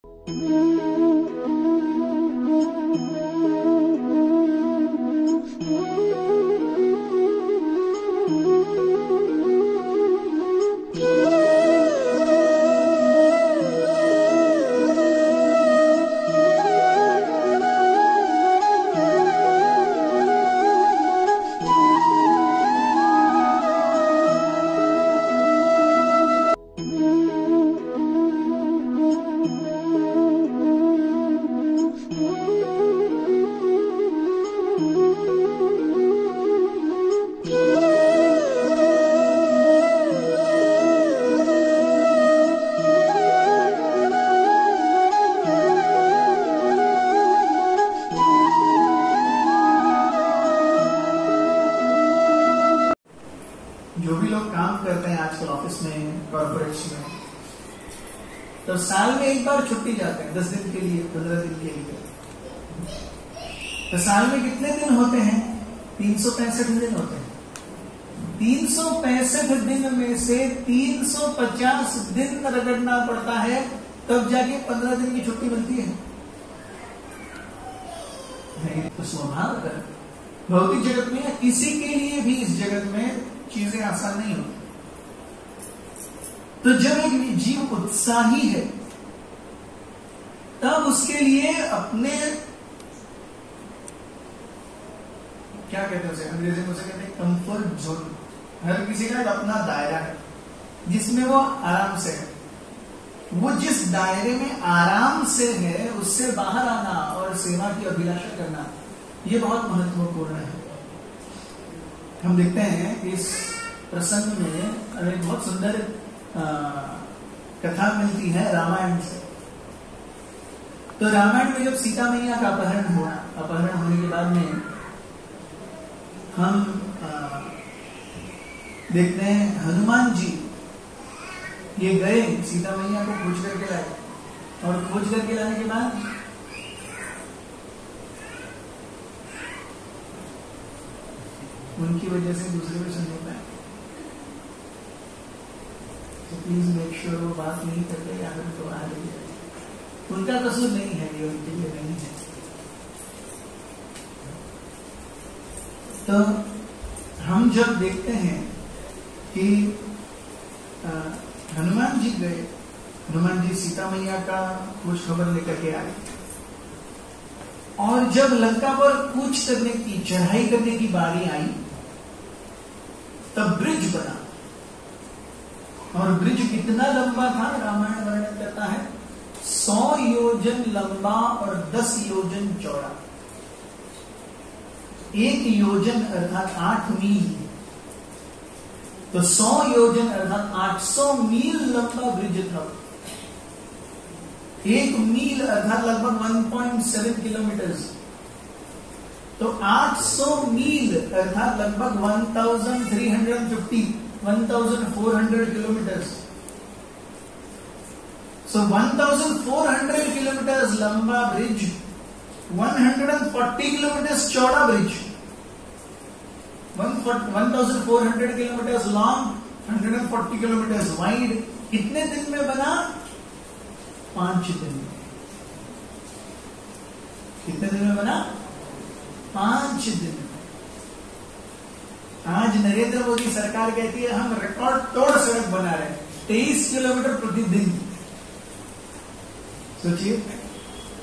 जो भी लोग काम करते हैं आजकल ऑफिस में, कॉर्पोरेट्स में, तो साल में एक बार छुट्टी जाते हैं, 10 दिन के लिए, 15 दिन के लिए। तो साल में कितने दिन होते हैं? 365 दिन होते हैं। 365 दिन में से 350 दिन रगड़ना पड़ता है, तब जाके 15 दिन की छुट्टी मिलती है। नहीं तो स्वभाव है। भौतिक जगत में किसी के लिए भी इस जगत में चीजें आसान नहीं होती। तो जब एक जीव उत्साही है, तब उसके लिए अपने, क्या कहते हैं उसे, अंग्रेजी में उसे कहते हैं कंफर्ट जोन। हर किसी का एक अपना दायरा है जिसमें वो आराम से है। वो जिस दायरे में आराम से है, उससे बाहर आना और सेवा की अभिलाषा करना, ये बहुत महत्वपूर्ण है। हम देखते हैं इस प्रसंग में हमें बहुत सुंदर कथा मिलती है रामायण से। तो रामायण में जब सीता मैया का अपहरण होने के बाद में हम देखते हैं हनुमान जी ये गए, सीता मैया को खोज करके लाए, और खोज करके लाने के बाद उनकी वजह से दूसरे को सुनने पाए। तो प्लीज मेक श्योर वो बात नहीं करते या फिर तो आ रही है, उनका कसूर नहीं है, ये उनके लिए नहीं है। तो हम जब देखते हैं कि हनुमान जी गए, हनुमान जी सीता मैया का कुछ खबर लेकर के आए, और जब लंका पर कूच करने की, चढ़ाई करने की बारी आई, तब ब्रिज बना। और ब्रिज कितना लंबा था? रामायण वर्णन करता है 100 योजन लंबा और 10 योजन चौड़ा। 1 योजन अर्थात 8 मील, तो 100 योजन अर्थात 800 मील लंबा ब्रिज था। 1 मील अर्थात लगभग 1.7 किलोमीटर, तो 800 मील अर्थात लगभग 1400 किलोमीटर। सो 1400 किलोमीटर लंबा ब्रिज, 140 किलोमीटर चौड़ा bridge, 1400 kilometre long, 140 kilometre wide, कितने दिन में बना? 5 दिन में। कितने दिन में बना? 5 दिन में। आज नरेंद्र मोदी सरकार कहती है हम रिकॉर्ड तोड़ सड़क बना रहे हैं, 23 किलोमीटर प्रतिदिन। सोचिए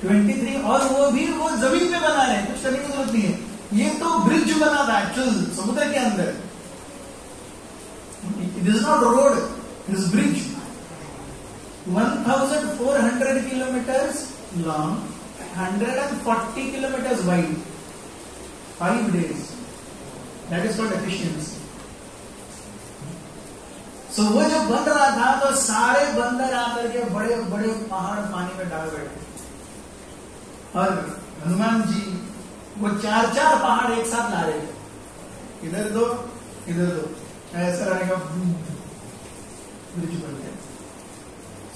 23, और वो भी वो जमीन पे बना रहे हैं, कुछ करने की जरूरत नहीं है। ये तो ब्रिज बना था एक्चुअल समुद्र के अंदर। It is not road, it is bridge. 1400 kilometers long, 140 kilometers wide, 5 days. That is called efficiency. So वो जब बन रहा था तो सारे बंदर आकर के बड़े बड़े पहाड़ पानी में डाल बैठे, और हनुमान जी वो 4-4 पहाड़ एक साथ ला रहे थे, इधर दो इधर दो, ऐसा रहेगा, ब्रिज बन गया।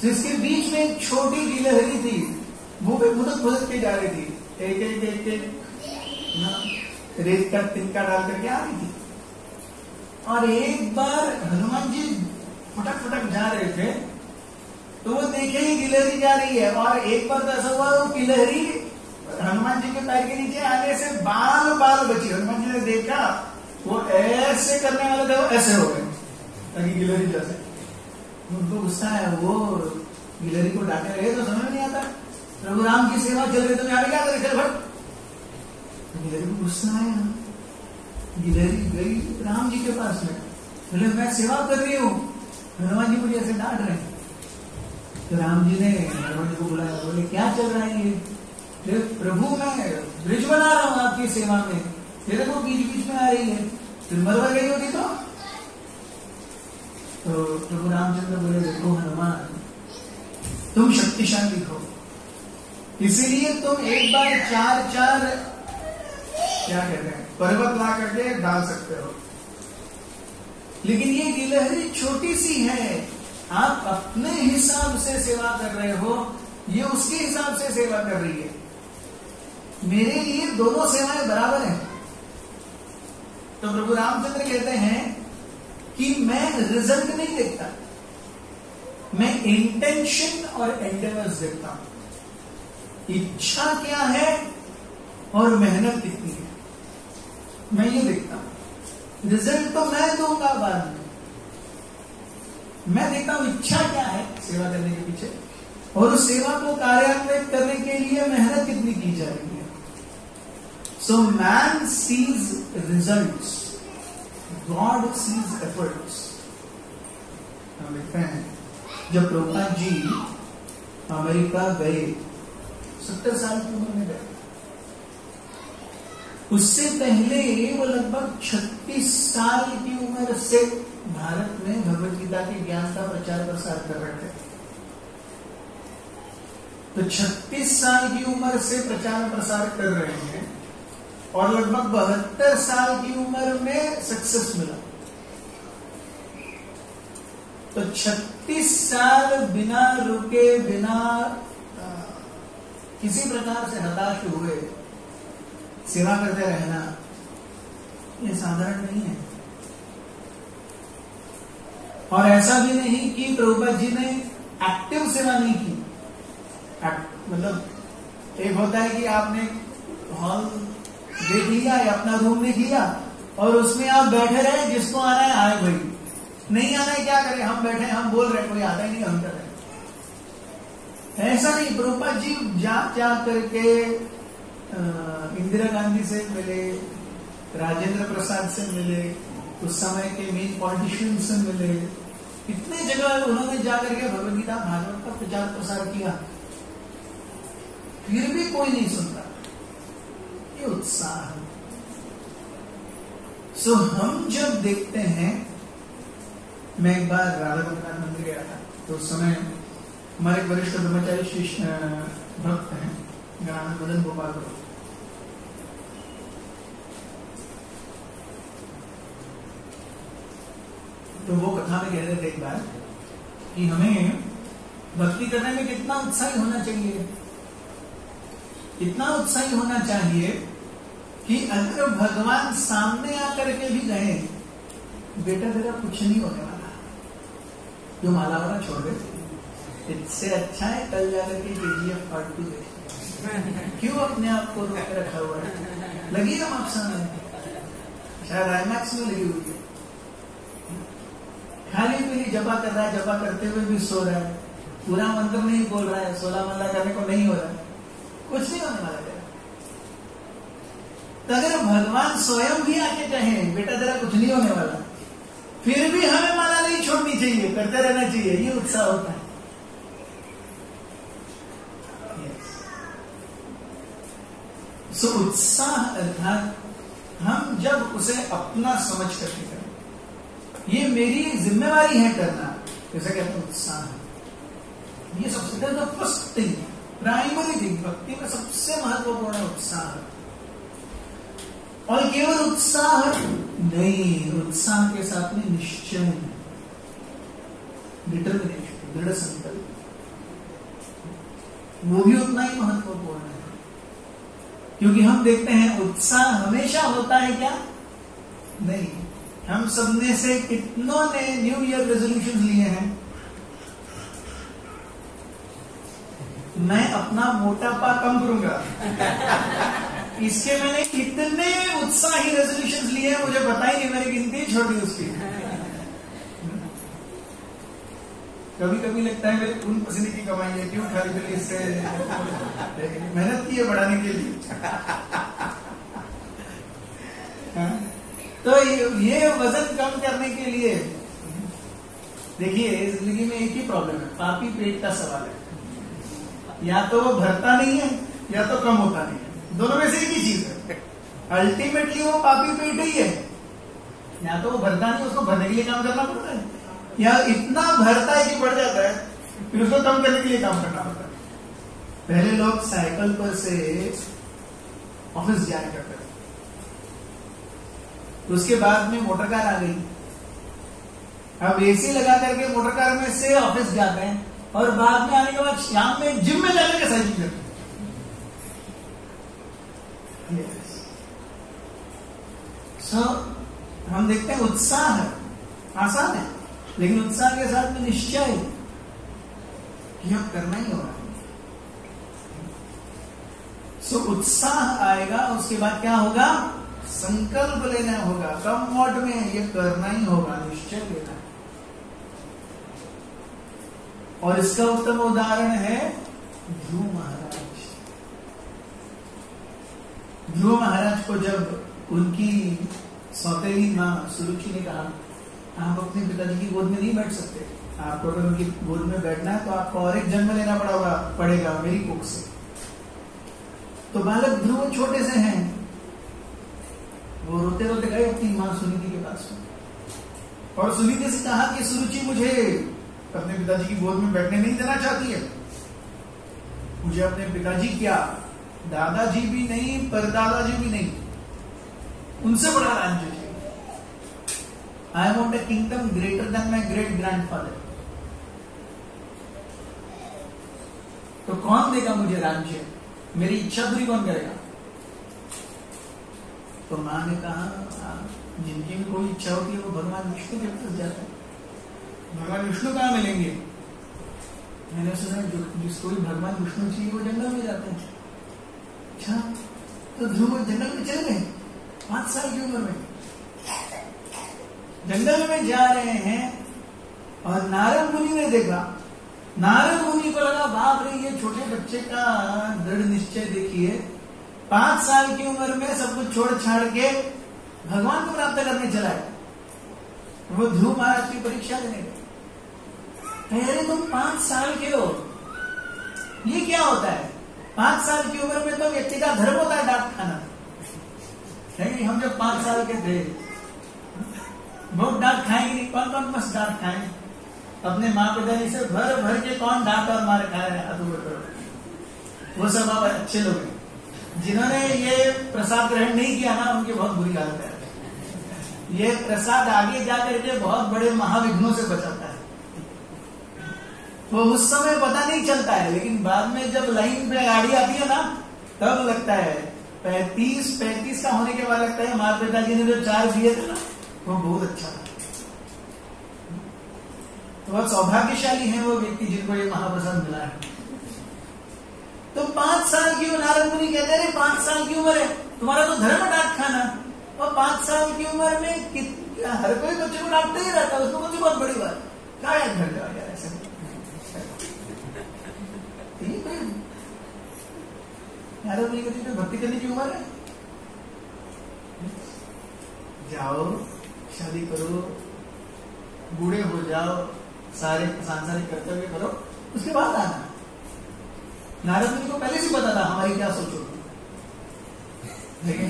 इसके बीच में एक छोटी गिलहरी थी, वो भी मुदक के जा रही थी, एक रेत का तिनका डाल करके आ रही थी। और एक बार हनुमान जी फटक जा रहे थे, तो वो देखे ही गिलहरी जा रही है, और एक बार तो ऐसा हुआ वो गिलहरी हनुमान जी के पैर के नीचे आने से बाल बाल बची। हनुमान जी ने देखा वो ऐसे करने वाले थे, वो ऐसे हो गए ताकि गिलहरी जैसे। उनको गुस्सा है, वो गिलहरी को डांटे रहे तो समझ में नहीं आता, प्रभु राम की सेवा चल रही तो यहाँ पे क्या करे, चल भट। गिलहरी को गुस्सा आया, गिलहरी गई राम जी के पास में, बोले मैं सेवा कर रही हूँ, हनुमान जी मुझे ऐसे डांट रहे हैं। तो राम जी ने हनुमान जी को बुलाया, बोले क्या चल रहा है ये, प्रभु मैं ब्रिज बना रहा हूँ आपकी सेवा में, तेरे को बीच बीच में आ रही है, फिर मरवा गई होती तो प्रभु रामचंद्र बोले देखो हनुमान तुम शक्तिशाली हो, इसीलिए तुम एक बार चार क्या कहते हैं पर्वत ला करके डाल सकते हो, लेकिन ये गिलहरी छोटी सी है, आप अपने हिसाब से सेवा कर रहे हो, ये उसके हिसाब से सेवा कर रही है, मेरे लिए दोनों सेवाएं बराबर हैं। तो प्रभु रामचंद्र कहते हैं कि मैं रिजल्ट नहीं देखता, मैं इंटेंशन और एंडेवर्स देखता हूं, इच्छा क्या है और मेहनत कितनी है, मैं ये देखता हूं। रिजल्ट तो मैं दूंगा बाद में, मैं देखता हूं इच्छा क्या है सेवा करने के पीछे, और उस सेवा को कार्यान्वित करने के लिए मेहनत कितनी की जा रही है। So man sees results, God sees efforts. हम देखते हैं जब प्रभुपाद जी अमेरिका गए, 70 साल की उम्र में गए, उससे पहले वो लगभग 36 साल की उम्र से भारत में भगवत गीता के ज्ञान का प्रचार प्रसार कर रहे थे। तो 36 साल की उम्र से प्रचार प्रसार कर रहे हैं, और लगभग 72 साल की उम्र में सक्सेस मिला। तो 36 साल बिना रुके, बिना किसी प्रकार से हताश हुए सेवा करते रहना, ये साधारण नहीं है। और ऐसा भी नहीं कि प्रभुपाद जी ने एक्टिव सेवा नहीं की, मतलब एक होता है कि आपने हॉल देख लिया या अपना रूम देख लिया और उसमें आप बैठे रहे, जिसको आना है आए, भाई नहीं आना है क्या करें, हम बैठे हम बोल रहे, कोई आता ही नहीं हम कर रहे। ऐसा नहीं, प्रभुपाद जी जा करके इंदिरा गांधी से मिले, राजेंद्र प्रसाद से मिले, उस समय के मेन पॉलिटिशियन से मिले, कितने जगह उन्होंने जाकर के भगवद गीता भागवत का प्रचार प्रसार किया, फिर भी कोई नहीं सुनता। ये उत्साह। सो हम जब देखते हैं, मैं एक बार राधा गोपीनाथ मंदिर गया था, तो उस समय हमारे वरिष्ठ ब्रह्मचारी शिष्य भक्त हैं मदन गोपाल, तो वो कथा में कह रहे थे एक बार कि हमें भक्ति करने में कितना उत्साही होना चाहिए, इतना उत्साही होना चाहिए कि अगर भगवान सामने आकर के भी कहे बेटा तेरा कुछ नहीं होने वाला, जो माला वाला छोड़ दे, इससे अच्छा है कल जाकर के KGF Part 2 देख, क्यों अपने आप को रोक रखा हुआ है, लगी हम आप सामने, शायद IMAX में लगी हुई है, खाली पीली जपा कर रहा है, जपा करते हुए भी सो रहा है, पूरा मंत्र नहीं बोल रहा है, 16 माला करने को नहीं हो रहा है, कुछ नहीं होने वाला है। तो अगर भगवान स्वयं भी आके कहें बेटा तेरा कुछ नहीं होने वाला, फिर भी हमें माला नहीं छोड़नी चाहिए, करते रहना चाहिए, ये उत्साह होता है। सो उत्साह अर्थात हम जब उसे अपना समझ करके करें, ये मेरी जिम्मेवारी है करना, जैसा कहते हैं उत्साह है, ये सबसे फर्स्ट थिंग, प्राइमरी थिंग, भक्ति में सबसे महत्वपूर्ण है उत्साह। और केवल उत्साह नहीं, उत्साह के साथ में निश्चय, डिटर्मिनेशन, दृढ़ संकल्प, वो भी उतना ही महत्वपूर्ण है। क्योंकि हम देखते हैं उत्साह हमेशा होता है क्या? नहीं। हम सब में से कितनों ने न्यू ईयर रेजोल्यूशन लिए हैं? मैं अपना मोटापा कम करूंगा। इसके मैंने इतने उत्साही रेजोल्यूशंस लिए हैं, मुझे पता ही नहीं मैंने गिनती छोड़ दी उसकी। कभी कभी लगता है मेरे खून पसीने की कमाई है, क्यों खाली पीली इससे मेहनत की है बढ़ाने के लिए। तो ये वजन कम करने के लिए देखिए जिंदगी में एक ही प्रॉब्लम है, पापी पेट का सवाल है। या तो वो भरता नहीं है या तो कम होता नहीं है, दोनों में से एक ही चीज है। अल्टीमेटली वो पापी पेट ही है, या तो वो भरता नहीं, उसको भरने के लिए काम करना पड़ता है, या इतना भरता है कि बढ़ जाता है, फिर उसको कम करने के लिए काम करना पड़ता है। पहले लोग साइकिल पर से ऑफिस जाया करते थे, उसके बाद में मोटर कार आ गई। अब एसी लगा करके मोटर कार में से ऑफिस जाते हैं, और बाद में आने के बाद शाम में जिम में जाकर के साइकिल करते हैं। हम देखते हैं उत्साह है, आसान है, लेकिन उत्साह के साथ में निश्चय कि अब करना ही होगा। उत्साह आएगा, उसके बाद क्या होगा, संकल्प लेना होगा, कम वॉट में ये करना ही होगा, निश्चय लेना है। और इसका उत्तम उदाहरण है ध्रुव महाराज। ध्रुव महाराज को जब उनकी सौतेली मां सुरुचि ने कहा, आप अपने पिताजी की गोद में नहीं बैठ सकते, आपको अगर उनकी गोद में बैठना है तो आपको और एक जन्म लेना पड़ेगा मेरी कुख से। तो बालक ध्रुव छोटे से हैं, वो रोते रोते गए अपनी मां सुनीति के पास में, और सुनीति से कहा कि सुरुचि मुझे अपने पिताजी की गोद में बैठने नहीं देना चाहती है, मुझे अपने पिताजी क्या, दादाजी भी नहीं, परदादाजी भी नहीं, उनसे बड़ा राज्य चाहिए। I want a kingdom greater than my great grandfather। तो कौन देगा मुझे राज्य, मेरी इच्छा पूरी कौन करेगा? तो मां ने कहा, जिनकी भी कोई इच्छा होती है वो भगवान विष्णु के पास जाते हैं। भगवान विष्णु कहाँ मिलेंगे? मैंने सुना जिसको भी भगवान विष्णु चाहिए वो जंगल में जाते हैं। अच्छा, तो ध्रुव जंगल में चले गए 5 साल की उम्र में, जंगल में जा रहे हैं, और नारद मुनि ने देखा। नारद मुनि को लगा बाप रे, ये छोटे बच्चे का दृढ़ निश्चय देखिए, 5 साल की उम्र में सब कुछ छोड़ छाड़ के भगवान को प्राप्त करने चला है। वो ध्रुव महाराज की परीक्षा लेने गए। पहले तुम 5 साल के हो, ये क्या होता है? 5 साल की उम्र में तो व्यक्ति का धर्म होता है डांट खाना। हम जब 5 साल के थे बहुत डांट खाएंगे नहीं, कौन कौन मस्त डांट खाएंगे? अपने माँ पिताजी से भर भर के कौन डांट और मार खाया? वो सब आप अच्छे लोग हैं। जिन्होंने ये प्रसाद ग्रहण नहीं किया ना, उनकी बहुत बुरी हालत है। ये प्रसाद आगे जाकर के बहुत बड़े महाविघ्नों से बचाता है। वो उस समय पता नहीं चलता है, लेकिन बाद में जब लाइन पे गाड़ी आती है ना, तब लगता है 35 का होने के बाद लगता है माँ पिताजी ने जो 4 दिए थे ना, वो बहुत अच्छा था। तो बहुत सौभाग्यशाली है वो व्यक्ति जिनको ये महाप्रसाद मिला है। तो 5 साल की नारद मुनि कहते हैं 5 साल की उम्र है, तुम्हारा तो धर्म डांट खाना, और 5 साल की उम्र में हर कोई बच्चे को डांटते ही रहता है, उसको मुझे बहुत बड़ी बात क्या है घर जाओ यार, ऐसा नारद मुनि कहते हैं भक्ति करने की उम्र है, जाओ शादी करो, बूढ़े हो जाओ, सारे सांसारिक कर्तव्य करो, उसके बाद आना। नारद मुनि को पहले से पता था हमारी क्या सोचोगे, लेकिन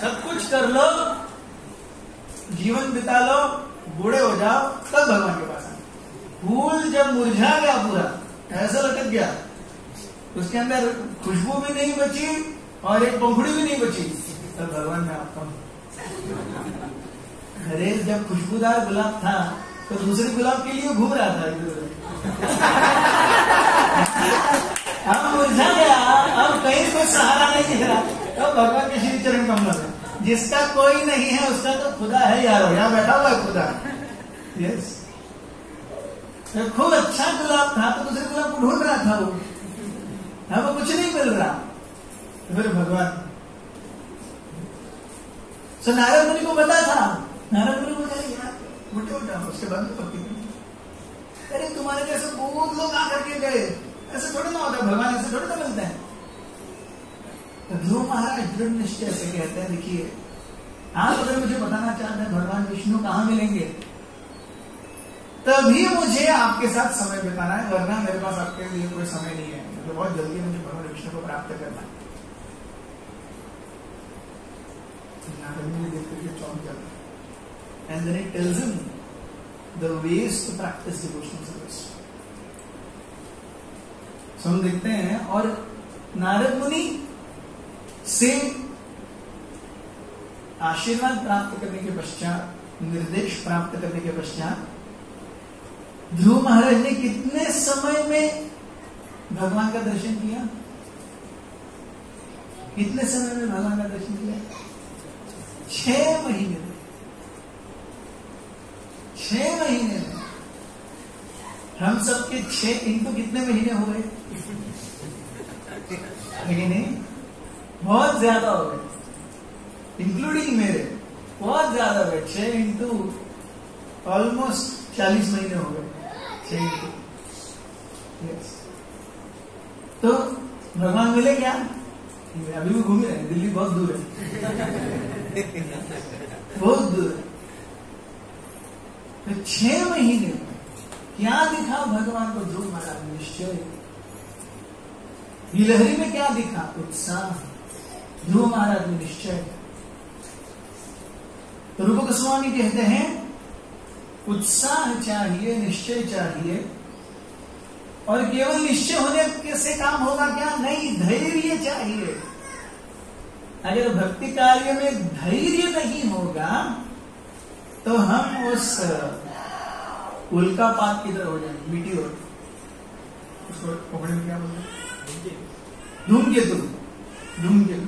सब कुछ कर लो, जीवन बिता लो, बूढ़े हो जाओ, तब भगवान के पास आना। फूल जब मुरझा गया पूरा, ऐसा लटक गया, उसके अंदर खुशबू भी नहीं बची और एक पंखुड़ी भी नहीं बची, तब भगवान में आपका। अरे जब खुशबूदार गुलाब था तो दूसरे गुलाब के लिए घूम रहा था, अब मुरझा गया, अब कहीं कोई सहारा नहीं दिख रहा, तो भगवान के श्री चरण कमल में जिसका कोई नहीं है उसका तो खुदा है यार, यहाँ बैठा हुआ है खुदा। यस, तो खूब अच्छा गुलाब था तो दूसरे गुलाब को ढूंढ रहा था वो, फिर भगवान सो नारद मुनि को पता था, नारद मुनि को कहा यार उठे उठा, उसके बाद में पक्की नहीं। अरे तुम्हारे जैसे बहुत लोग आकर के गए, ऐसे थोड़ी ना होता, भगवान ऐसे थोड़ी ना मिलते हैं। तो ध्रुव महाराज दृढ़ निश्चय से कहते हैं देखिए आप अगर मुझे बताना चाहते हैं भगवान विष्णु कहाँ मिलेंगे, तभी मुझे आपके साथ समय बिताना है, वरना मेरे पास आपके लिए कोई समय नहीं है, क्योंकि बहुत जल्दी मुझे भगवान विष्णु को प्राप्त करना है। And then it tells him the ways to practice devotional service. So हम देखते हैं, और नारद मुनि से आशीर्वाद प्राप्त करने के पश्चात, निर्देश प्राप्त करने के पश्चात, ध्रुव महाराज ने कितने समय में भगवान का दर्शन किया? कितने समय में भगवान का दर्शन किया? 6 महीने में। 6 महीने में। हम सबके 6 इनको कितने महीने हो गए? महीने बहुत ज्यादा हो गए, इंक्लूडिंग मेरे बहुत ज्यादा हो गए। 6 इंटू ऑलमोस्ट 40 महीने हो गए। 6 इंटू यस। तो भगवान मिले क्या? अभी भी घूम रहे हैं, दिल्ली बहुत दूर है बहुत दूर है। तो 6 महीने में क्या दिखा भगवान को ध्रुव महाराज? निश्चय। गिलहरी में क्या दिखा? उत्साह। ध्रुव महाराज में निश्चय। तो रूप गोस्वामी कहते हैं उत्साह चाहिए, निश्चय चाहिए, और केवल निश्चय होने से काम होगा क्या? नहीं, धैर्य चाहिए। अगर भक्ति कार्य में धैर्य नहीं होगा तो हम उस उल्कापात की तरह हो जाएंगे, मीटियोर। उसको पकड़े में क्या बोलते हैं? धूमकेतु। धूमकेतु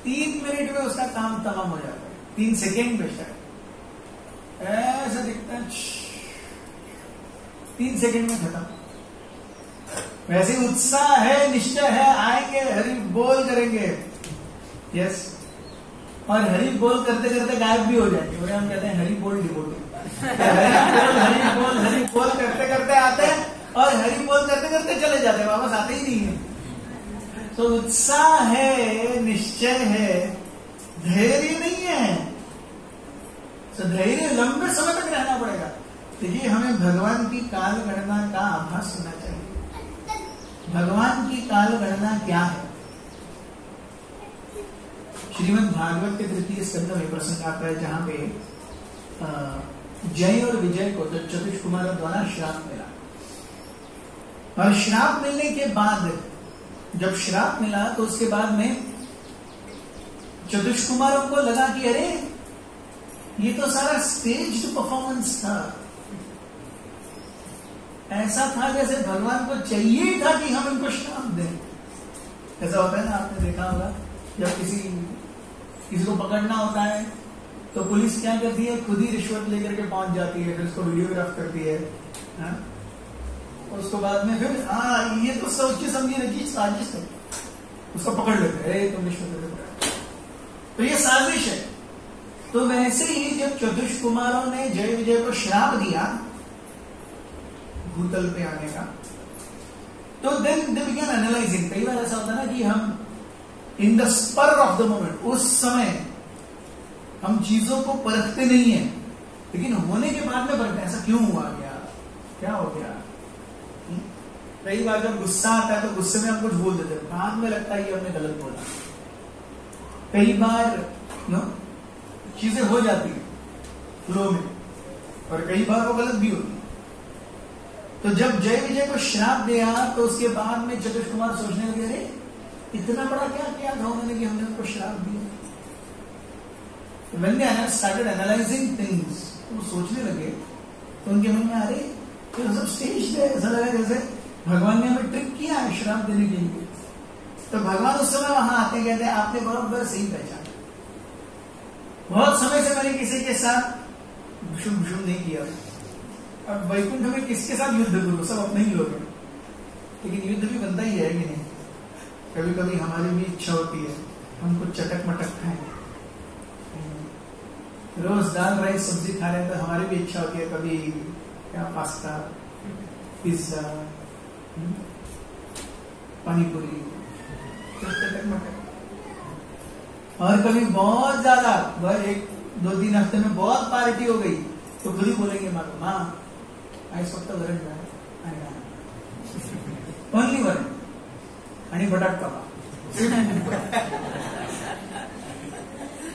3 मिनट में उसका काम तमाम हो जाता है, 3 सेकेंड में शायद ऐसा दिखता है, 3 सेकेंड में खत्म। वैसे उत्साह है, निश्चय है, आएंगे, हरि बोल करेंगे, यस, और हरि बोल करते करते गायब भी हो जाएंगे। और हम कहते हैं हरि बोल डिवोटी। हरि बोल करते करते आते हैं और हरि बोल करते करते चले जाते हैं, वापस आते ही नहीं है। तो उत्साह है, निश्चय है, धैर्य नहीं है। तो धैर्य लंबे समय तक रहना पड़ेगा। देखिए हमें भगवान की काल गणना का आभास होना चाहिए। भगवान की काल गणना क्या है? श्रीमद् भागवत के 3 स्कंद में प्रसंग आता है जहां पे जय और विजय को चतुष कुमारों द्वारा श्राप मिला, और श्राप मिलने के बाद, जब श्राप मिला तो उसके बाद में चतुष कुमारों को लगा कि अरे ये तो सारा स्टेज्ड परफॉर्मेंस था। ऐसा था जैसे भगवान को चाहिए था कि हम इनको श्राप दें। ऐसा होता है ना, आपने देखा होगा, जब किसी को पकड़ना होता है तो पुलिस क्या करती है? खुद ही रिश्वत लेकर के पहुंच जाती है, फिर उसको वीडियोग्राफ करती है, उसको बाद में फिर ये तो सोची समझी रखी साजिश है, उसको पकड़ लेते हैं, तुम रिश्वत लेते। तो ये साजिश है। तो वैसे ही जब चतुष कुमारों ने जय विजय को श्राप दिया भूतल पे आने का, तो देन दे बिगन एनालाइजिंग। कई बार ऐसा होता है ना कि हम in the spur of the moment, उस समय हम चीजों को परखते नहीं है, लेकिन होने के बाद में परखते हैं, ऐसा क्यों हुआ, क्या हो गया। कई बार जब गुस्सा आता है तो गुस्से में हम कुछ बोल देते हैं, बाद में लगता है कि हमने गलत बोला। कई बार चीजें हो जाती है फ्लो में, और कई बार वो गलत भी होती है। तो जब जय विजय को श्राप दिया तो उसके बाद में चतुष कुमार सोचने लगे, अरे इतना बड़ा क्या किया था उन्होंने कि हमने उनको श्राप दिया। When they started analyzing things, वो सोचने लगे, तो उनके मन में आ रही तो सब स्टेज पे ऐसा लगा जैसे भगवान ने हमें ट्रिक किया है श्राप देने के लिए। तो भगवान उस समय वहां आते कहते हैं आपने बराबर सही पहचाना, बहुत समय से मैंने किसी के साथ भुशुम भुशुम नहीं किया, अब वैकुंठ में किसके साथ युद्ध करूं, सब अपने ही लोग हैं। लेकिन युद्ध भी बनता ही है कि नहीं? कभी कभी हमारी भी इच्छा होती है हम कुछ चटक मटक खाएं। रोज दाल राइस सब्जी खा रहे हैं तो हमारी भी इच्छा होती है कभी क्या पास्ता, पिज्जा, पानी पूरी, चटक मटक। और कभी बहुत ज्यादा, एक 2-3 हफ्ते में बहुत पार्टी हो गई तो खुद ही बोलेंगे माँ को, माँ आज फक्त वरण ओनली वरण आणि बटाट पापा।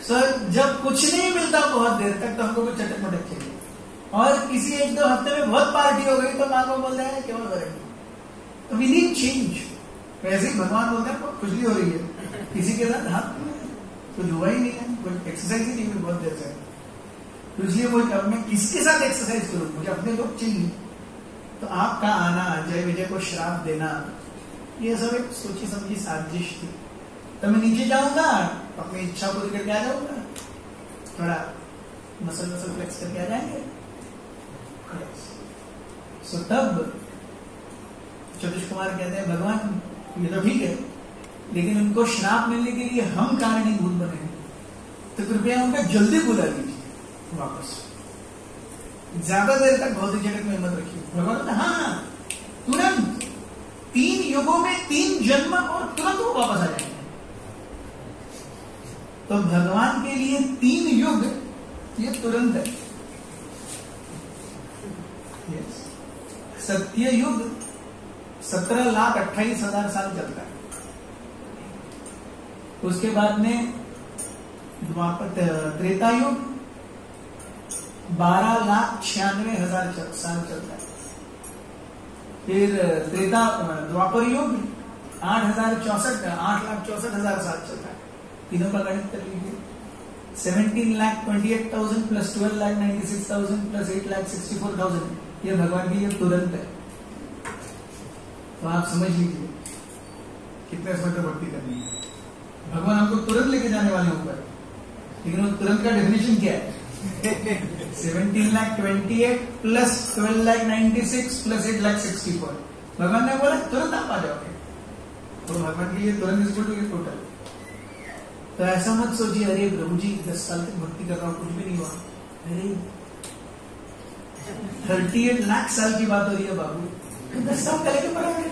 सर जब कुछ नहीं मिलता बहुत देर तक तो हमको कुछ चटक मटक चाहिए, और किसी 1-2 हफ्ते में बहुत पार्टी हो गई तो माँ को बोल रहे हैं केवल वरण। तो वी नीड चेंज। वैसे ही भगवान बोलते हैं बहुत खुजली हो रही है, किसी के साथ हाथ कुछ हुआ ही नहीं है, कोई एक्सरसाइज ही नहीं हुई बहुत देर से, तो इसलिए वो मैं किसके साथ एक्सरसाइज करूं, मुझे अपने लोग चाहिए। तो आपका आना, जय विजय को श्राप देना, ये सब एक सोची समझी साजिश थी। तो मैं नीचे जाऊंगा, अपनी इच्छा पूरी करके आ जाऊंगा, थोड़ा मसल फ्लेक्स करके आ जाएंगे। सो तब ज्योतिष कुमार कहते हैं भगवान ये तो ठीक है, लेकिन उनको श्राप मिलने के लिए हम कारणीभूत बने हैं, तो कृपया उनका जल्दी बुला लीजिए वापस। ज्यादा देर तक भौतिक जगत में हिम्मत रखिए। भगवान ने हाँ तुरंत 3 युगों में 3 जन्म और तुरंत वो वापस आ जाएंगे। तो भगवान के लिए 3 युग ये तुरंत है। सत्य युग 17,28,000 साल चलता है। उसके बाद में त्रेता युग 12,96,000 साल चलता है। फिर द्वापर युग 8,64,000 साल चलता है। तीनों का गणित कर लीजिए। 17,28,000 प्लस 12,96,000 प्लस 8,64,000 ये भगवान की ये तुरंत है। तो आप समझ लीजिए कितने समय तक भक्ति करनी है। भगवान हमको तुरंत लेके जाने वाले ऊपर, लेकिन वो तुरंत का डेफिनेशन क्या है? 17,28,000 प्लस 12,96,000 प्लस 8,64,000। भगवान ने बोला तुरंत आप आ जाओगे। तो भगवान की ये तुरंत इज इक्वल टू ये टोटल। तो ऐसा मत सोचिए अरे प्रभु जी 10 साल तक भक्ति कर रहा हूं कुछ भी नहीं हुआ। अरे 38 लाख साल की बात हो रही है बाबू, 10 साल करके पड़ेगा।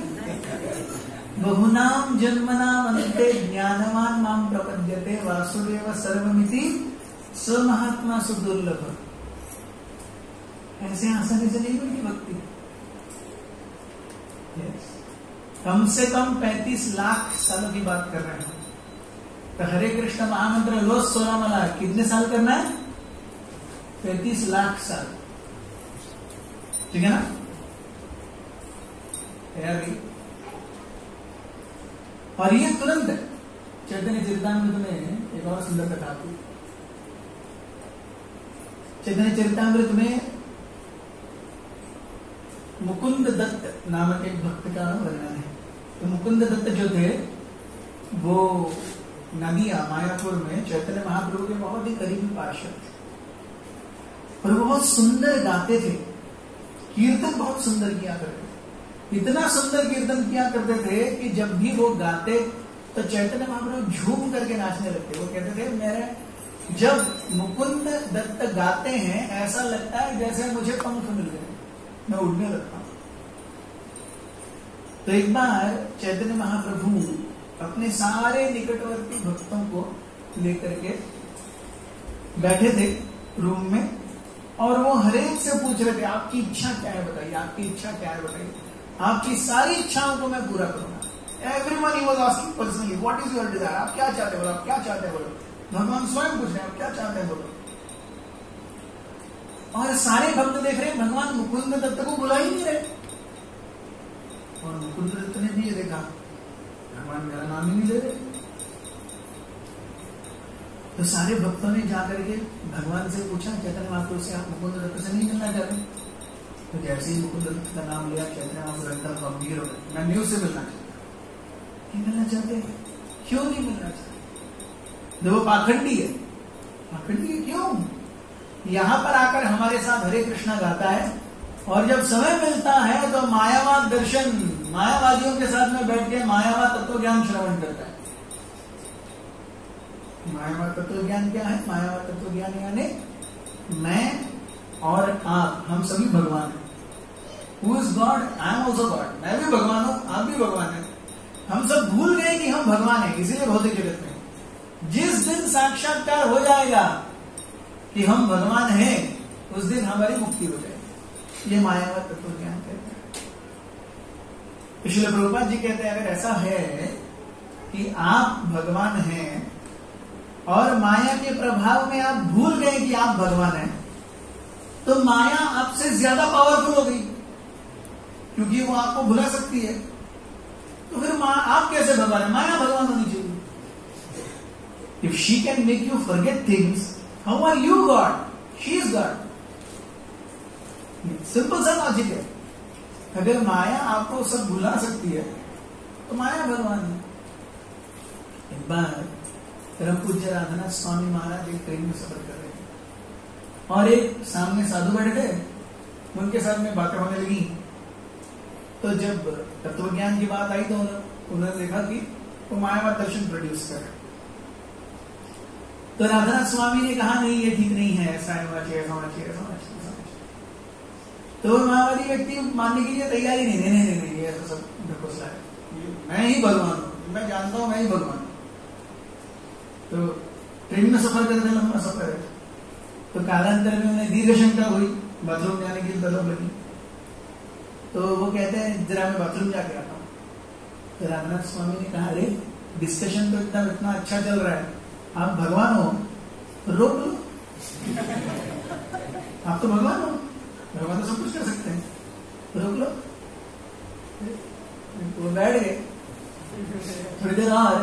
बहुनाम जन्मनाम अन्ते ज्ञानवान माम प्रपद्यते वासुदेव सर्वमिति स महात्मा सुदुर्लभ। ऐसे आसानी से नहीं मिलती भक्ति। कम से कम 35 लाख सालों की बात कर रहे हैं। तो हरे कृष्ण महामंत्र लो 16 मला कितने साल करना है? 35 लाख साल। ठीक है ना? तैयारी। और ये तुरंत है। चैतन्य चरितामृत में एक और सुंदर कथा आती है। चैतन्य चरितामृत में मुकुंद दत्त नामक एक भक्त का वर्णन है। तो मुकुंद दत्त जो थे वो नदिया मायापुर में चैतन्य महाप्रभु के बहुत ही करीबी पार्षद थे और वो बहुत सुंदर गाते थे, कीर्तन बहुत सुंदर किया करते थे। इतना सुंदर कीर्तन किया करते थे कि जब भी वो गाते तो चैतन्य महाप्रभु झूम करके नाचने लगते। वो कहते थे मेरे जब मुकुंद दत्त गाते हैं ऐसा लगता है जैसे मुझे पंख मिल गए, मैं उड़ने लगता हूं। तो एक बार चैतन्य महाप्रभु अपने सारे निकटवर्ती भक्तों को लेकर के बैठे थे रूम में और वो हरेक से पूछ रहे थे आपकी इच्छा क्या है बताइए, आपकी इच्छा क्या है बताइए, आपकी सारी इच्छाओं को मैं पूरा करूंगा। Everyone he was asking personally what is your desire, आप क्या चाहते हो, आप क्या चाहते हो बोलो। भगवान स्वयं पूछ रहे हैं आप क्या चाहते हैं बोलो। और सारे भक्त देख रहे हैं भगवान मुकुंद दत्त को बुला ही नहीं रहे। और मुकुंद दत्त ने भी ये देखा भगवान मेरा नाम ही नहीं ले रहे। तो सारे भक्तों ने जाकर के भगवान से पूछा चैतन्य महाप्रभु से आप मुकुंद दत्त से नहीं मिलना चाहते? तो जैसे ही मुकुंद दत्त का नाम लिया चैतन्य महाप्रभु एकदम गंभीर हो गए, मैं न्यूज से मिलना चाहता। नहीं मिलना चाहते? क्यों नहीं मिलना चाहते? वो पाखंडी है। पाखंडी है क्यों? यहां पर आकर हमारे साथ हरे कृष्णा गाता है और जब समय मिलता है तो मायावाद दर्शन, मायावादियों के साथ में बैठ के मायावाद तत्व ज्ञान श्रवण करता है। मायावाद तत्व ज्ञान क्या है? मायावाद तत्व ज्ञान यानी मैं और आप, हम सभी भगवान हैं। Who is God? I am also God. मैं भी भगवान हूं, आप भी भगवान हैं। हम सब भूल गए कि हम भगवान हैं, इसीलिए भौतिक जगत में जिस दिन साक्षात्कार हो जाएगा कि हम भगवान हैं, उस दिन हमारी मुक्ति हो जाएगी। ये मायावाद तत्व ज्ञान कहते हैं। इसलिए प्रभुपाद जी कहते हैं अगर ऐसा है कि आप भगवान हैं और माया के प्रभाव में आप भूल गए कि आप भगवान हैं, तो माया आपसे ज्यादा पावरफुल हो गई, क्योंकि वो आपको भुला सकती है। तो फिर आप कैसे भगवान है? माया भगवान होनी चाहिए। If she can make you forget things, how are you God? She is God. Simple सा लॉजिक है। अगर माया आपको सब भुला सकती है तो माया भगवान है। एक बार परम पूज्य राधानाथ स्वामी महाराज एक ट्रेन में सफर कर रहे थे और एक सामने साधु बैठे थे, उनके साथ में बातें होने लगी। तो जब तत्वज्ञान की बात आई तो उन्होंने देखा कि वो मायावाद दर्शन प्रोड्यूस कर। तो राधानाथ स्वामी ने कहा नहीं ये ठीक नहीं है, ऐसा होना चाहिए, ऐसा होना चाहिए, ऐसा होना चाहिए। तो मायावादी व्यक्ति मानने के लिए तैयार ही नहीं, नहीं ये ऐसा सब ढकोसला है, मैं ही भगवान हूं, मैं जानता हूं मैं ही भगवान हूं। तो ट्रेन में सफर करते लंबा सफर है, तो कालांतर में उन्हें दीर्घ शंका हुई, बाथरूम जाने की तलब लगी। तो वो कहते हैं जरा मैं बाथरूम जाके आता हूँ। तो रामनाथ स्वामी ने कहा अरे डिस्कशन तो इतना अच्छा चल रहा है, आप भगवान हो, रोक लो। आप तो भगवान हो, भगवान तो सब कुछ कर सकते हैं, रोक लो। वो बैठ गए थोड़ी देर और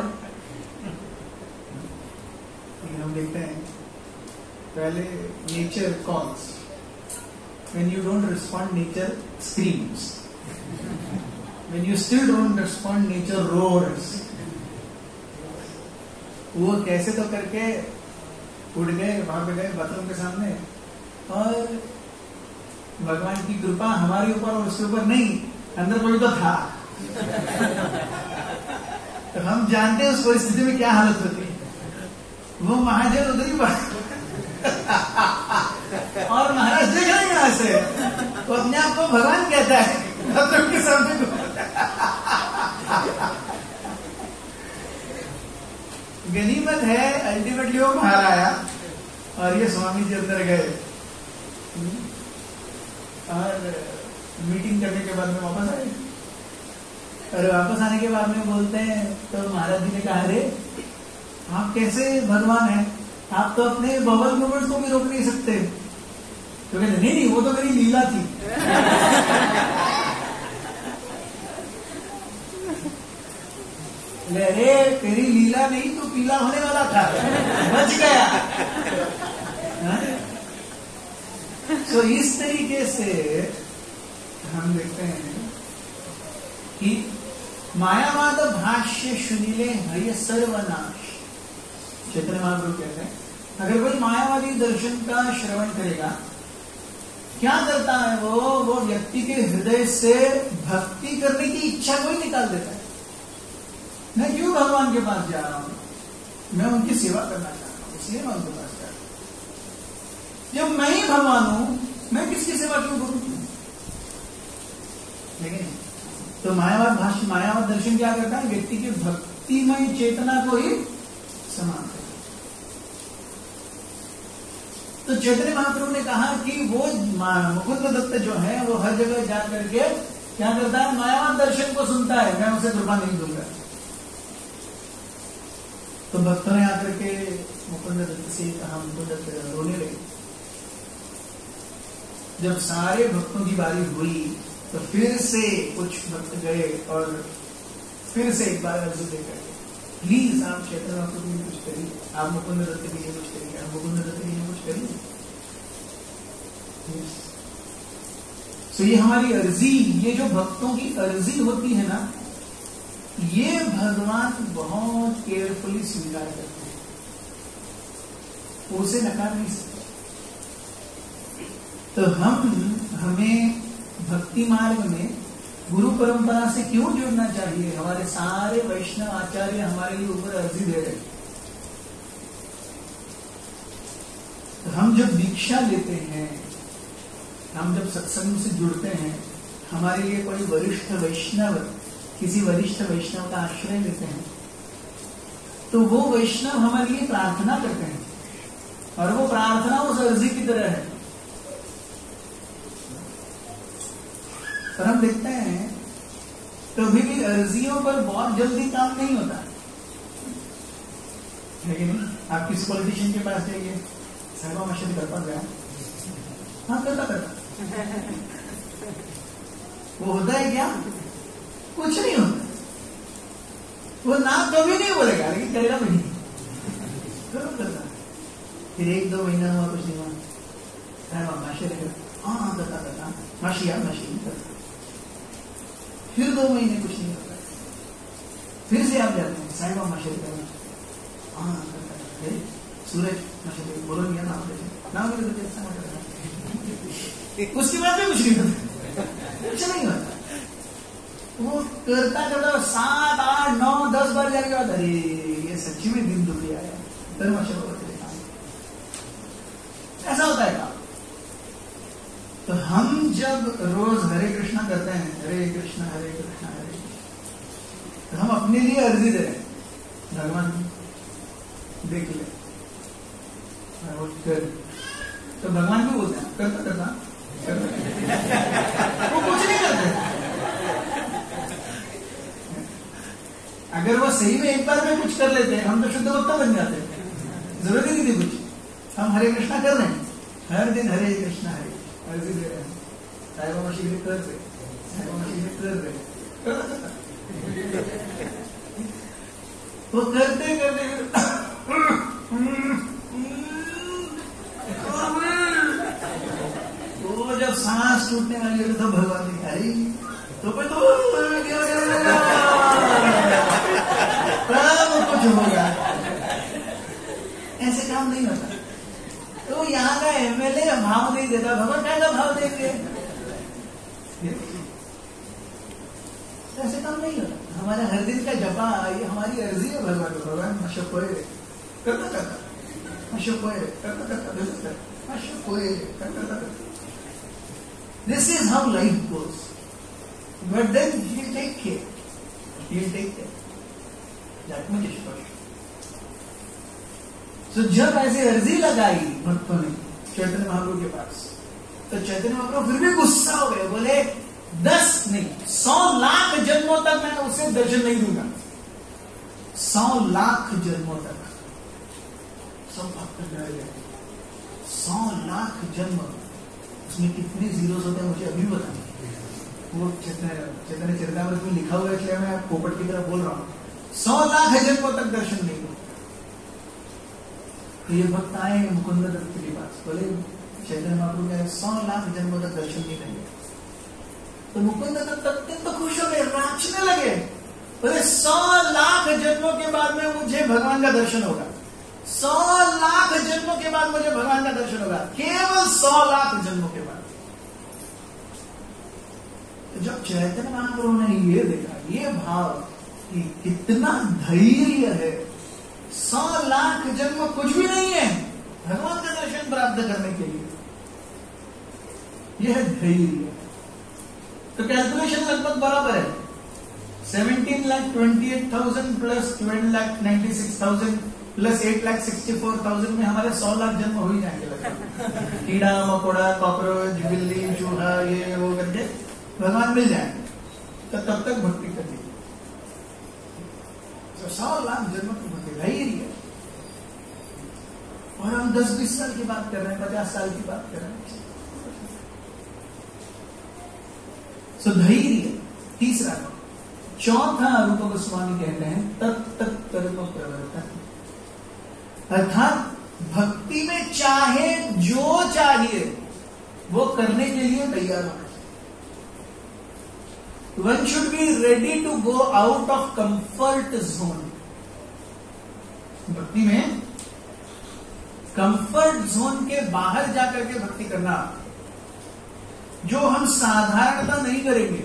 हम देखते हैं पहले nature calls, when you don't respond nature screams, when you still don't respond nature roars। वो कैसे तो करके उड़ गए, वहां पे गए बाथरूम के सामने, और भगवान की कृपा हमारे ऊपर और उसके ऊपर नहीं, अंदर कोई तो था। तो हम जानते हैं उस परिस्थिति में क्या हालत होती है। वो महाजन उधर ही और महाराज देख रहे हैं यहां से, तो अपने आप को भगवान कहता है बाथरूम के सामने। गनीमत है अल्टीमेटली वो बाहर आया और ये स्वामी जी अंदर गए और मीटिंग करने के बाद में वापस आए। और वापस आने के बाद में बोलते हैं तो महाराज जी ने कहा अरे आप कैसे भगवान हैं, आप तो अपने बबल मूवमेंट्स को भी रोक नहीं सकते। तो कहते नहीं वो तो मेरी लीला थी। अरे तेरी लीला नहीं तो पीला होने वाला था, बच गया। तो इस तरीके से हम देखते हैं कि मायावाद भाष्य सुनीले हय सर्वनाश। चैतन्य महाप्रभु कहते हैं अगर कोई मायावादी दर्शन का श्रवण करेगा, क्या करता है वो व्यक्ति के हृदय से भक्ति करने की इच्छा को ही निकाल देता है। मैं क्यों भगवान के पास जा रहा हूं, मैं उनकी सेवा करना चाहता हूं, इसलिए मैं उनके पास जा रहा हूं। जब मैं ही भगवान हूं, मैं किसकी सेवा क्यों करूं? लेकिन तो मायावाद दर्शन क्या करता है, व्यक्ति की भक्तिमय चेतना को ही समान करता है। तो चैतन्य महाप्रभु ने कहा कि वो मुकुंद दत्त जो है वो हर जगह जा करके क्या करता है, मायावाद दर्शन को सुनता है, मैं उसे कृपा नहीं दूंगा। तो भक्तों ने आकर के मुकुंद दत्त से कहा, मुकुंद दत्त रोने लगे। जब सारे भक्तों की बारी हुई तो फिर से कुछ भक्त गए और फिर से एक बार अर्जी देकर प्लीज आप चैतन्य महाप्रभु के लिए कुछ करिए, आप मुकुंद दत्त के लिए कुछ करिए, आप मुकुंद दत्त के लिए कुछ करिए। तो ये हमारी अर्जी, ये जो भक्तों की अर्जी होती है ना, ये भगवान बहुत केयरफुली स्वीकार करते हैं, उसे नकार नहीं सकते। तो हमें भक्ति मार्ग में गुरु परंपरा से क्यों जुड़ना चाहिए? हमारे सारे वैष्णव आचार्य हमारे लिए ऊपर अर्जी दे रहे हैं। तो हम जब दीक्षा लेते हैं, हम जब सत्संग से जुड़ते हैं, हमारे लिए कोई वरिष्ठ वैष्णव, किसी वरिष्ठ वैष्णव का आश्रय लेते हैं, तो वो वैष्णव हमारे लिए प्रार्थना करते हैं और वो प्रार्थना उस अर्जी की तरह है। पर हम देखते हैं कभी भी अर्जियों पर बहुत जल्दी काम नहीं होता है कि नहीं? आप किसी पॉलिटिशियन के पास जाइए, साहबा मशीन कर पा गया, हाँ करता वो होता है क्या? कुछ नहीं होता। वो ना कभी नहीं बोलेगा, लेकिन करेगा भी नहीं, करता। फिर 1-2 महीना हुआ, कुछ नहीं हुआ, साहबा माशी हाँ करता माशी करता। फिर 2 महीने कुछ नहीं होता, फिर से आप जाते हैं, साहिबा माशे करना, हाँ करता। सूरज माशे बोलो नहीं ना, नाम उसके बाद में कुछ नहीं होता, कुछ नहीं होता। वो करता 7, 8, 9, 10 बार जाके बाद, अरे ये सच्ची में दिन दुखी आया, फिर माशे ऐसा होता है काम। तो हम जब रोज हरे कृष्णा करते हैं, हरे कृष्णा हरे कृष्णा हरे कृष्णा, तो हम अपने लिए अर्जी दे रहे हैं, भगवान देख ले कर। तो भगवान भी बोलते हैं करता वो कुछ नहीं करते। अगर वो सही में एक बार में कुछ कर लेते हैं, हम तो शुद्ध वक्ता बन जाते हैं, जरूरत ही नहीं थी कुछ। हम हरे कृष्णा कर रहे हैं, हर दिन हरे कृष्णा हरे अर्जी दे रहे हैं, साहिबा मशीन कर रहे, साहिबा मशीन कर रहे, वो करते वो जब सांस टूटने वाली हो तो भगवान ने कहा तो फिर तो कुछ होगा। ऐसे काम नहीं होता। तो यहाँ का एमएलए भाव नहीं देता, भगवान क्या भाव देंगे? ऐसे काम नहीं होता। हमारे हर दिन का जपा, ये हमारी अर्जी है भगवान को। भगवान अशोक करता अशोक करता अशोक करता। This is how life goes, but then he take care, he take care, that much is for. तो जब ऐसी अर्जी लगाई भक्तों ने चैतन्य महाप्रभु के पास, तो चैतन्य महाप्रभु फिर भी गुस्सा हो गए, बोले 10 नहीं 100 लाख जन्मों तक मैं उसे दर्शन नहीं दूंगा। 100 लाख जन्मों तक सब भक्त डर गए। 100 लाख जन्म, उसमें कितने जीरोस होते हैं मुझे अभी बताएं। वो चैतन्य चरितामृत में लिखा हुआ है, इसलिए मैं पोपट की तरह बोल रहा हूं। 100 लाख जन्मों तक दर्शन नहीं दूंगा। तो ये भक्त आए मुकुंद दत्त के पास, बोले चैतन्य महाप्रभु ने 100 लाख जन्मों तक दर्शन नहीं देंगे। तो मुकुंद दत्त अत्यंत खुश हो गए, नाचने लगे, बोले 100 लाख जन्मों के बाद में मुझे भगवान का दर्शन होगा। 100 लाख जन्मों के बाद मुझे भगवान का दर्शन होगा, केवल 100 लाख जन्मों के बाद। तो जब चैतन्य महाप्रभु ने ये देखा, ये भाव कि कितना धैर्य है, 100 लाख जन्म कुछ भी नहीं है भगवान का दर्शन प्राप्त करने के लिए, यह है धैर्य। तो कैलकुलेशन लगभग बराबर है, 17,28,000 प्लस 12,96,000 प्लस 8,64,000 में हमारे 100 लाख जन्म हो ही जाएंगे लगभग। कीड़ा मकोड़ा, कॉकरोच, बिल्ली, चूहा, ये वो करके भगवान मिल जाएंगे। तो तब तक भक्ति करनी, तो 100 लाख जन्म की भक्ति धैर्य। और हम 10-20 साल की बात कर रहे हैं, 50 साल की बात कर रहे हैं। सो धैर्य तीसरा। चौथा रूप गोस्वामी कहते हैं तत्त कर्म प्रवर्तन, अर्थात भक्ति में चाहे जो चाहिए वो करने के लिए तैयार होना चाहिए। One should be ready to go out of comfort zone. भक्ति में कंफर्ट जोन के बाहर जाकर के भक्ति करना, जो हम साधारणतः नहीं करेंगे।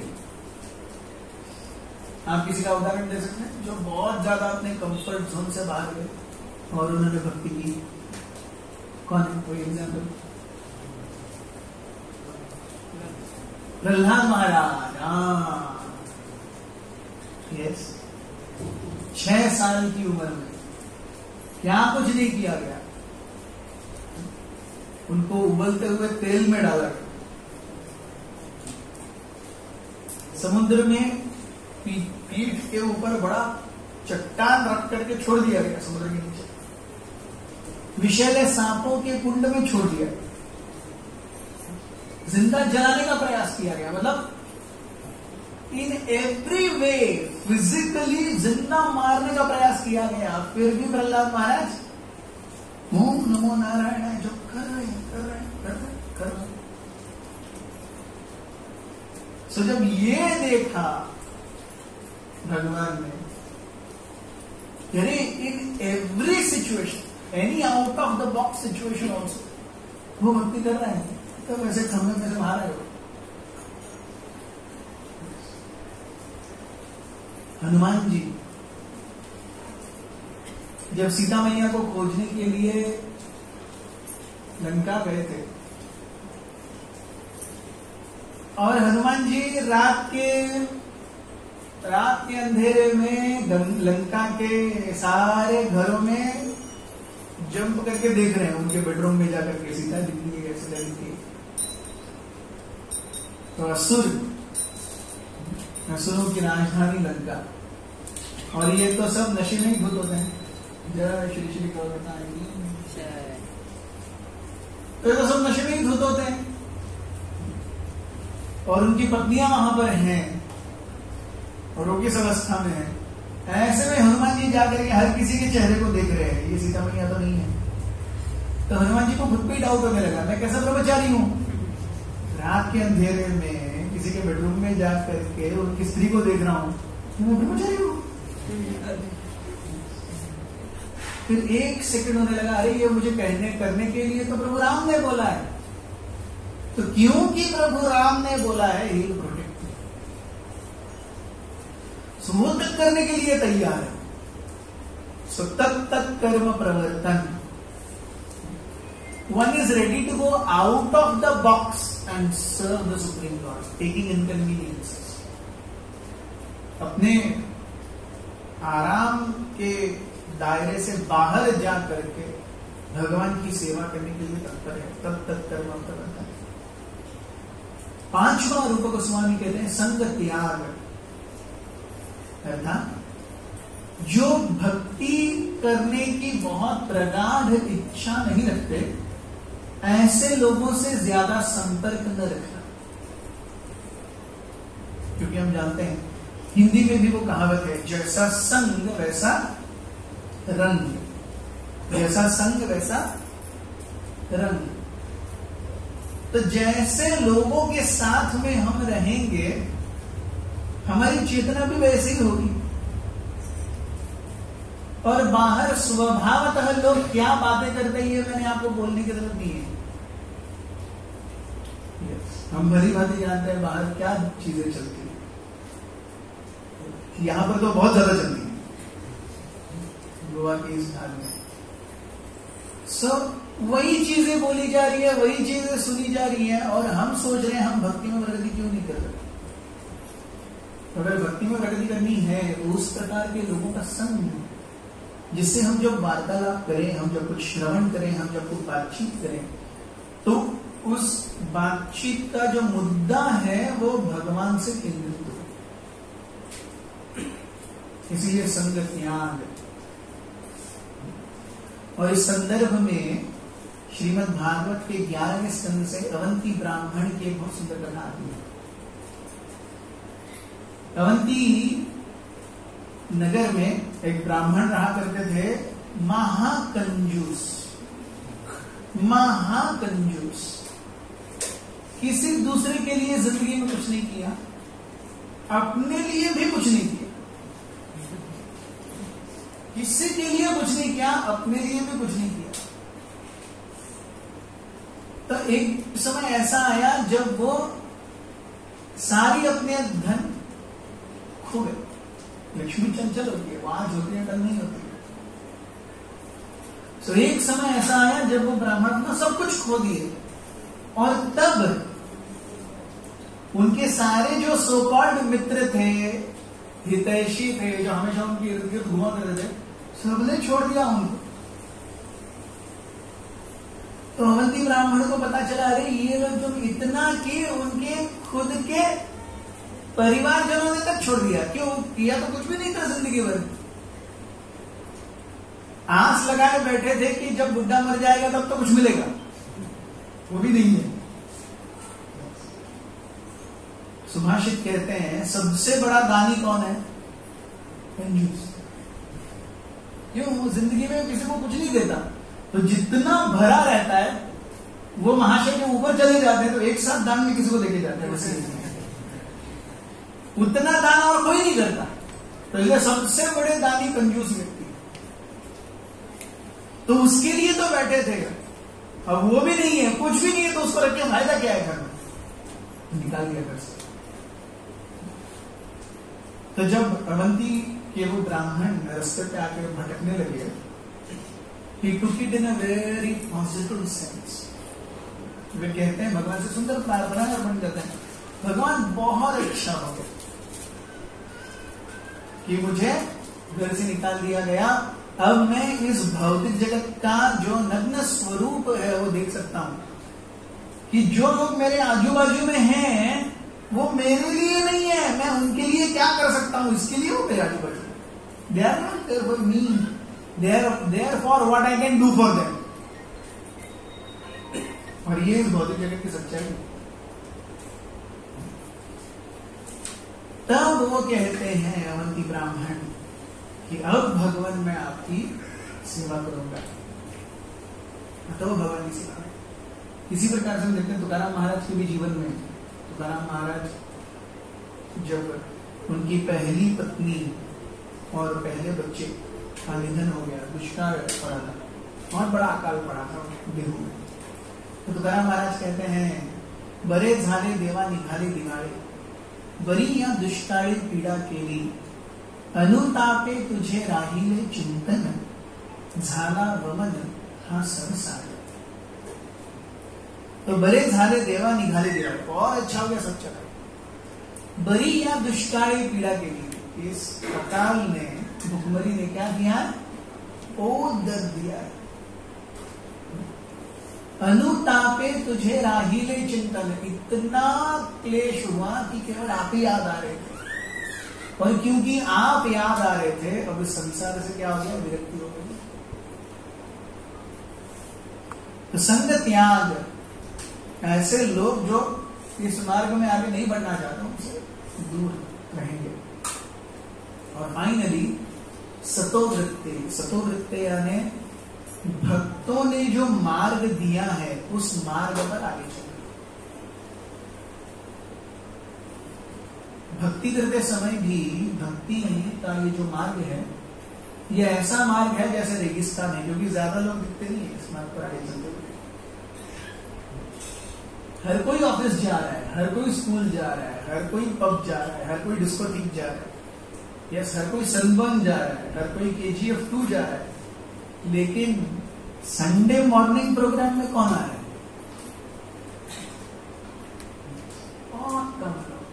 आप किसी का उदाहरण दे सकते हैं जो बहुत ज्यादा अपने कंफर्ट जोन से बाहर गए और उन्होंने भक्ति की? कौन है कोई एग्जाम्पल? प्रहलाद महाराज। यस, 6 साल की उम्र में क्या कुछ नहीं किया गया, उनको उबलते हुए तेल में डाला गया, समुद्र में पीठ के ऊपर बड़ा चट्टान रख करके छोड़ दिया गया, समुद्र के नीचे विषैले सांपों के कुंड में छोड़ दिया गया, जिंदा जलाने का प्रयास किया गया। मतलब इन एवरी वे फिजिकली जिंदा मारने का प्रयास किया गया, फिर भी प्रहलाद महाराज ओम नमो नारायण जो कर रहे हैं। सो जब ये देखा भगवान ने, यानी in every situation, any out of the box situation also वो भक्ति कर रहे हैं, तो वैसे खम्भे में से बाहर आए हो। हनुमान जी जब सीता मैया को खोजने के लिए लंका गए थे और हनुमान जी रात के अंधेरे में लंका के सारे घरों में जंप करके देख रहे हैं, उनके बेडरूम में जाकर के सीता दिखती है कैसे लगती है। तो असुरों की राजधानी लंका, और ये तो सब नशे में ही धुत होते हैं। जय श्री श्री बताएंगे, तो ये तो सब नशे में ही धुत होते हैं, और उनकी पत्नियां वहां पर हैं और वो किस अवस्था में है। ऐसे में हनुमान जी जाकर के हर किसी के चेहरे को देख रहे हैं, ये सीता मैया तो नहीं है। तो हनुमान जी को खुद पे ही डाउट होने लगा, मैं कैसा ब्रह्मचारी हूं, रात के अंधेरे में किसी के बेडरूम में जा करके उनकी स्त्री को देख रहा हूं, मैं ब्रह्मचारी हूं। फिर 1 सेकंड होने लगा, अरे ये मुझे करने के लिए तो प्रभु राम ने बोला है। तो क्योंकि प्रभु राम ने बोला है ही प्रोटेक्ट, वो तक करने के लिए तैयार है। सो तक कर्म प्रवर्तन, one is ready to go out of the box and serve the Supreme Lord, taking inconveniences. अपने आराम के दायरे से बाहर जा करके भगवान की सेवा करने के लिए तत्पर है। तक कर्म प्रवर्तन। 5वां रूप गोस्वामी कहते हैं संग त्याग, अर्थात जो भक्ति करने की बहुत प्रगाढ़ इच्छा नहीं रखते, ऐसे लोगों से ज्यादा संपर्क न रखना। क्योंकि हम जानते हैं हिंदी में भी वो कहावत है, जैसा संग वैसा रंग, जैसा संग वैसा रंग। तो जैसे लोगों के साथ में हम रहेंगे, हमारी चेतना भी वैसे ही होगी। और बाहर स्वभावतः लोग क्या बातें करते हैं, ये मैंने आपको बोलने की जरूरत नहीं है। हम भली भांति जानते हैं बाहर क्या चीजें चलती हैं, यहां पर तो बहुत ज्यादा चलती है गोवा के इस भाग में। वही चीजें बोली जा रही है, वही चीजें सुनी जा रही है, और हम सोच रहे हैं हम भक्ति में प्रगति क्यों नहीं कर रहे। अगर भक्ति में प्रगति करनी है तो उस प्रकार के लोगों का संग, जिससे हम जब वार्तालाप करें, हम जब कुछ श्रवण करें, हम जब कुछ बातचीत करें, तो उस बातचीत का जो मुद्दा है वो भगवान से केंद्रित हो। इसीलिए संग त्याग। और इस संदर्भ में श्रीमद् भागवत के 11वें स्कंद से अवंती ब्राह्मण की एक बहुत सुंदर कथा आती है। अवंती नगर में एक ब्राह्मण रहा करते थे, महाकंजूस, किसी दूसरे के लिए जिंदगी में कुछ नहीं किया, अपने लिए भी कुछ नहीं किया, किसी के लिए कुछ नहीं किया, अपने लिए भी कुछ नहीं किया। तो एक समय ऐसा आया जब वो सारी अपने धन खो गए। लक्ष्मी चंचल होती है, वहां होती है, कल नहीं होती है। तो एक समय ऐसा आया जब वो ब्राह्मण ने सब कुछ खो दिए, और तब उनके सारे जो सो कॉल्ड मित्र थे, हितैषी थे, जो हमेशा उनकी इर्द गिर्द घुमा करते थे, सबने छोड़ दिया उनको। तो अवंती ब्राह्मण को पता चला, अरे ये लोग जो इतना कि उनके खुद के परिवारजनों ने तक छोड़ दिया। क्यों किया? तो कुछ भी नहीं था जिंदगी भर। आस लगाए बैठे थे कि जब बुढ़ा मर जाएगा तब तो कुछ मिलेगा, वो भी नहीं है। सुभाषित कहते हैं सबसे बड़ा दानी कौन है? कंजूस। क्यों? जिंदगी में किसी को कुछ नहीं देता, तो जितना भरा रहता है वो महाशय के ऊपर चले जाते हैं, तो एक साथ दान में किसी को देके जाते हैं। उतना दान और कोई नहीं करता, तो इसलिए सबसे बड़े दानी कंजूस व्यक्ति। तो उसके लिए तो बैठे थे, अब वो भी नहीं है, कुछ भी नहीं है, तो उसको रख के फायदा क्या है? घर में निकाल दिया घर से। तो जब अवंती के वो ब्राह्मण रास्ते पे आके भटकने लगे, he took it in a very positive sense। वे कहते हैं, भगवान से सुंदर प्रार्थना अर्पण करते हैं, भगवान बहुत अच्छा हो गया कि मुझे घर से निकाल दिया गया। अब मैं इस भौतिक जगत का जो नग्न स्वरूप है वो देख सकता हूं, कि जो लोग मेरे आजू बाजू में हैं वो मेरे लिए नहीं है, मैं उनके लिए क्या कर सकता हूं, इसके लिए वो मेरे आजू बाजू। They are not there for me, they are for what I can do for them। और ये इस भौतिक जगत की सच्चाई। तब वो कहते हैं अवंती ब्राह्मण कि अब भगवान मैं आपकी सेवा करूंगा। तो भगवान की सेवा है। इसी प्रकार से हम देखते हैं तुकाराम महाराज के भी जीवन में। तुकाराम महाराज जब उनकी पहली पत्नी और पहले बच्चे का निधन हो गया, दुष्काल पड़ा था, बहुत बड़ा अकाल पड़ा था गेहूं में, तो तुकाराम महाराज कहते हैं, बरे झाले देवा निघाले दिवाळे, बरी या दुष्काळी पीडा केली, अनुतापे तुझे राहिले चिंतन, झाला वमन हा संसार। तो बरे झाले देवा निघाले दिवाळे, बहुत अच्छा हो गया, सब चला। बरी या दुष्काळी पीडा केली, इस अकाल ने, भुखमरी ने क्या किया? बहुत दर्द दिया। अनुतापे तुझे राहिले चिंतन, इतना क्लेश हुआ कि केवल आप ही याद आ रहे थे, और क्योंकि आप याद आ रहे थे, अब इस संसार से क्या हो गया? विरक्ति हो गई। तो संग त्याग, ऐसे लोग जो इस मार्ग में आगे नहीं बढ़ना चाहते उनसे दूर रहेंगे। और फाइनली सतोवृत्ति, सतोवृत्ति यानी भक्तों ने जो मार्ग दिया है उस मार्ग पर आगे चलना। भक्ति करते समय भी भक्ति का ये जो मार्ग है, ये ऐसा मार्ग है जैसे रेगिस्तान है, क्योंकि ज्यादा लोग दिखते नहीं है इस मार्ग पर आगे चलते हुए। हर कोई ऑफिस जा रहा है, हर कोई स्कूल जा रहा है, हर कोई पब जा रहा है, हर कोई डिस्कोथेक जा रहा है, यस, हर कोई सनबर्न जा रहा है, हर कोई KGF 2 जा रहा है, लेकिन संडे मॉर्निंग प्रोग्राम में कौन आ रहा है? बहुत कम लोग।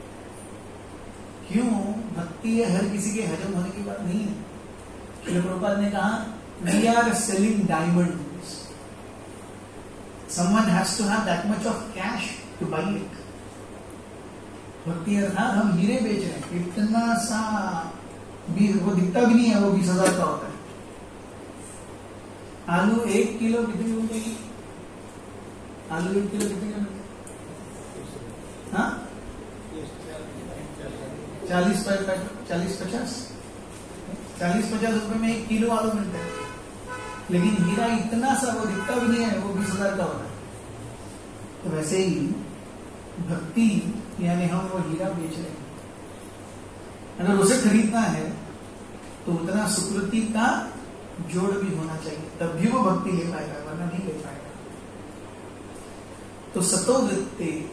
क्यों? भक्ति है, हर किसी के हजम होने की बात नहीं है। श्री प्रभुपाद ने कहा, we are selling diamonds, someone has to have that much of cash to buy it। भक्ति अर्थात हम हीरे बेच रहे हैं, इतना सा भी वो दिखता भी नहीं है, वो 20,000 का होता है। आलू 1 किलो कितनी मिलेगी? आलू 1 किलो कितने मिलेगी? हाँ, 40-50 रुपए में 1 किलो आलू मिलता है, लेकिन हीरा इतना सा वो दिखता भी नहीं है, वो 20,000 का होता है। तो वैसे ही भक्ति यानी हम वो हीरा बेच रहे हैं, अगर उसे खरीदना है तो उतना सुकृति का जोड़ भी होना चाहिए, तब भी वो भक्ति ले पाएगा, वरना नहीं ले पाएगा। तो सतोवृत्ति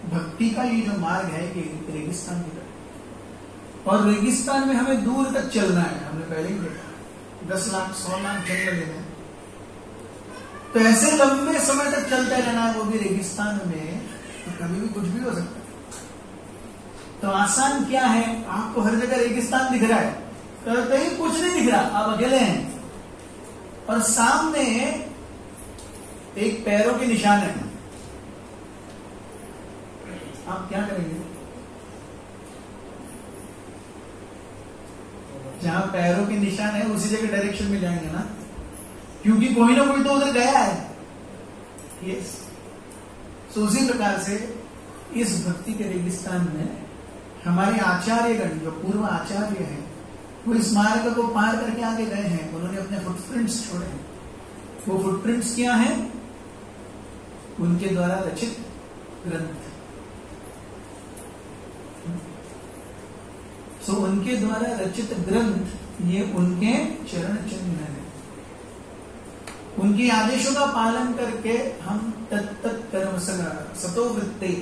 भक्ति का ये जो मार्ग है ये रेगिस्तान की तरह, और रेगिस्तान में हमें दूर तक चलना है। हमने पहले ही देखा 10 लाख 100 लाख जंगल लेना, तो ऐसे लंबे समय तक चलते रहना है, वो भी रेगिस्तान में, तो कभी भी कुछ भी हो सकता है। तो आसान क्या है, आपको हर जगह रेगिस्तान दिख रहा है, तो कहीं कुछ नहीं दिख रहा, आप अकेले हैं और सामने एक पैरों के निशान है, आप क्या करेंगे? जहां पैरों के निशान है उसी जगह डायरेक्शन में जाएंगे ना, क्योंकि कोई ना कोई तो उधर गया है। यस, तो उसी प्रकार से इस भक्ति के रेगिस्तान में हमारे आचार्यगण, जो पूर्व आचार्य हैं, वो इस मार्ग को पार करके आगे गए हैं, उन्होंने अपने फुटप्रिंट्स छोड़े हैं। वो फुटप्रिंट्स क्या हैं? उनके द्वारा रचित ग्रंथ। तो उनके द्वारा रचित ग्रंथ ये उनके चरण चिन्ह हैं। उनके आदेशों का पालन करके हम तत्त कर्म सतोवृत्ति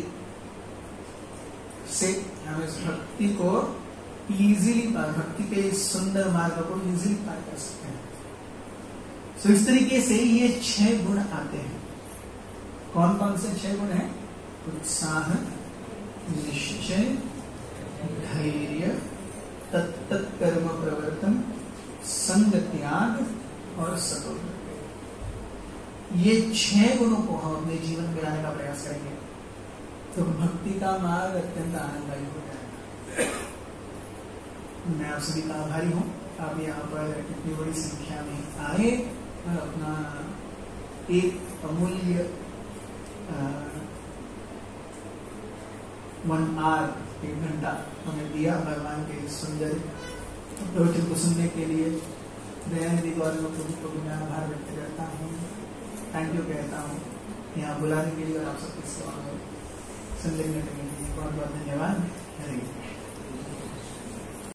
से हम इस भक्ति को इजीली पार, भक्ति के इस सुंदर मार्ग को इजीली पार कर सकते हैं। तो इस तरीके से ये 6 गुण आते हैं। कौन कौन से 6 गुण हैं? उत्साह, निश्चय, धैर्य, तत्त कर्म प्रवर्तन, संग त्याग और सतोवृत्ति। ये 6 गुणों को हम अपने जीवन में लाने का प्रयास करेंगे तो भक्ति का मार्ग अत्यंत आनंददायी हो जाएगा। मैं आप सभी का आभारी हूँ, आप यहाँ पर इतनी बड़ी संख्या में आए और अपना एक अमूल्य 1 आवर, 1 घंटा हमें दिया भगवान के सुंदर प्रवचन को सुनने के लिए। दयानिधि गौरव को भी मैं आभार व्यक्त करता हूँ, थैंक यू कहता हूँ यहाँ बुलाने के लिए और आप सबकी सेवा में संलग्न करने के लिए बहुत बहुत धन्यवाद। हरे